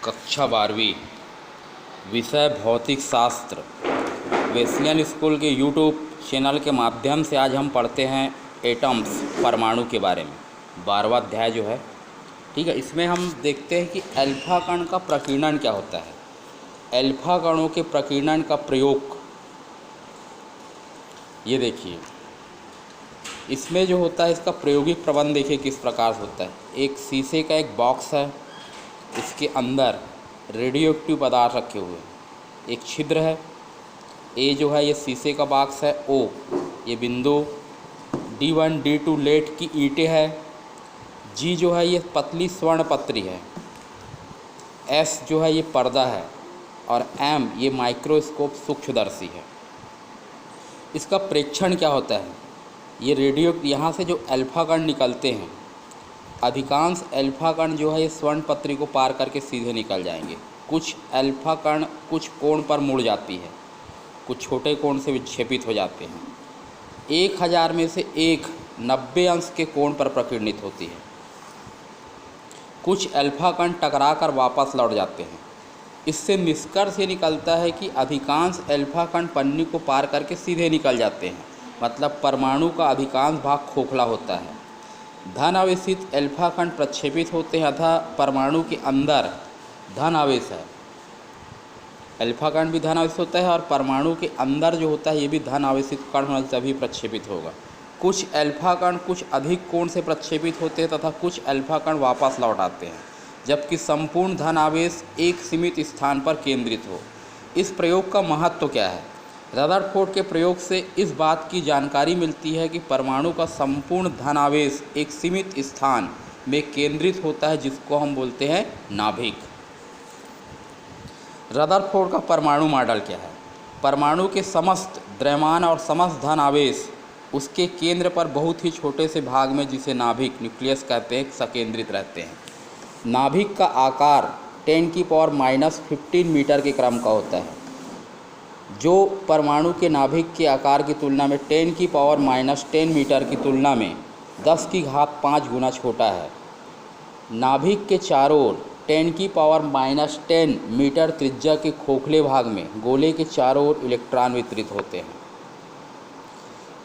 कक्षा 12वीं, विषय भौतिक शास्त्र। वेस्लियन स्कूल के यूट्यूब चैनल के माध्यम से आज हम पढ़ते हैं एटम्स, परमाणु के बारे में। 12वां अध्याय जो है, ठीक है, इसमें हम देखते हैं कि अल्फा कण का प्रकीर्णन क्या होता है। अल्फा कणों के प्रकीर्णन का प्रयोग, ये देखिए इसमें जो होता है, इसका प्रायोगिक प्रबंध देखिए किस प्रकार से होता है। एक शीशे का एक बॉक्स है, इसके अंदर रेडियो एक्टिव पदार्थ रखे हुए हैं। एक छिद्र है, ए जो है ये शीशे का बॉक्स है, ओ ये बिंदु, D1 D2 लेड की ईंटें है, जी जो है ये पतली स्वर्ण पत्री है, एस जो है ये पर्दा है, और एम ये माइक्रोस्कोप सूक्ष्मदर्शी है। इसका प्रेक्षण क्या होता है, ये रेडियो, यहाँ से जो अल्फा कण निकलते हैं, अधिकांश अल्फा कण जो है ये स्वर्ण पत्री को पार करके सीधे निकल जाएंगे। कुछ अल्फा कण कुछ कोण पर मुड़ जाती है, कुछ छोटे कोण से विक्षेपित हो जाते हैं। 1000 में से एक 90 अंश के कोण पर प्रकीर्णित होती है। कुछ अल्फा कण टकरा कर वापस लौट जाते हैं। इससे निष्कर्ष ये निकलता है कि अधिकांश अल्फा कण पन्नी को पार करके सीधे निकल जाते हैं, मतलब परमाणु का अधिकांश भाग खोखला होता है। धन आवेशित अल्फा कण प्रक्षेपित होते हैं, अतः परमाणु के अंदर धन आवेश है। अल्फा कण भी धन आवेशित होता है, और परमाणु के अंदर जो होता है ये भी धन आवेशित कण होना तभी प्रक्षेपित होगा। कुछ अल्फा कण कुछ अधिक कोण से प्रक्षेपित होते हैं तथा कुछ अल्फा कण वापस लौट आते हैं, जबकि संपूर्ण धन आवेश एक सीमित स्थान पर केंद्रित हो। इस प्रयोग का महत्व क्या है? रदरफोर्ड के प्रयोग से इस बात की जानकारी मिलती है कि परमाणु का संपूर्ण धन आवेश एक सीमित स्थान में केंद्रित होता है, जिसको हम बोलते हैं नाभिक। रदरफोर्ड का परमाणु मॉडल क्या है? परमाणु के समस्त द्रव्यमान और समस्त धन आवेश उसके केंद्र पर बहुत ही छोटे से भाग में, जिसे नाभिक, न्यूक्लियस कहते हैं, सकेंद्रित रहते हैं। नाभिक का आकार 10⁻⁻15 मीटर के क्रम का होता है, जो परमाणु के नाभिक के आकार की तुलना में 10⁻10 मीटर की तुलना में 10⁵ गुना छोटा है। नाभिक के चारों ओर 10⁻10 मीटर त्रिज्या के खोखले भाग में गोले के चारों ओर इलेक्ट्रॉन वितरित होते हैं।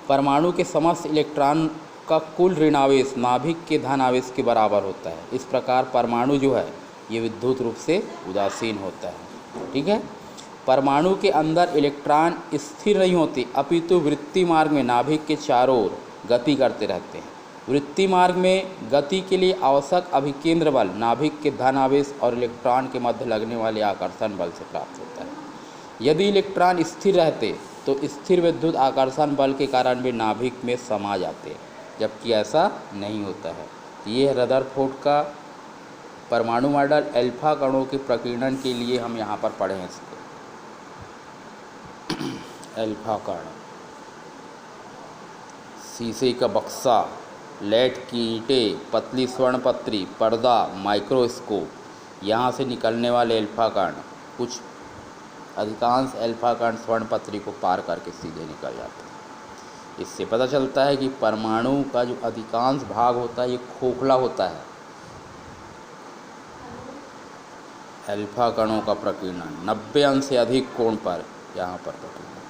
परमाणु के समस्त इलेक्ट्रॉन का कुल ऋणावेश नाभिक के धन आवेश के बराबर होता है। इस प्रकार परमाणु जो है ये विद्युत रूप से उदासीन होता है। ठीक है, परमाणु के अंदर इलेक्ट्रॉन स्थिर नहीं होते, अपितु वृत्ति मार्ग में नाभिक के चारों ओर गति करते रहते हैं। वृत्ति मार्ग में गति के लिए आवश्यक अभिकेंद्र बल नाभिक के धन आवेश और इलेक्ट्रॉन के मध्य लगने वाले आकर्षण बल से प्राप्त होता है। यदि इलेक्ट्रॉन स्थिर रहते तो स्थिर विद्युत आकर्षण बल के कारण वे नाभिक में समा जाते, जबकि ऐसा नहीं होता है। ये है रदरफोर्ड का परमाणु मॉडल। अल्फा कणों के प्रकीर्णन के लिए हम यहाँ पर पढ़े हैं इसको। अल्फा कण, शीशे का बक्सा, लेड की ईंटें, पतली स्वर्ण पत्री, पर्दा, माइक्रोस्कोप, यहाँ से निकलने वाले अल्फा कण, कुछ अधिकांश अल्फा कण स्वर्ण पत्री को पार करके सीधे निकल जाते हैं। इससे पता चलता है कि परमाणु का जो अधिकांश भाग होता है ये खोखला होता है। अल्फा कणों का प्रकीर्णन 90 अंश से अधिक कोण पर यहाँ पर प्रकीर्णन।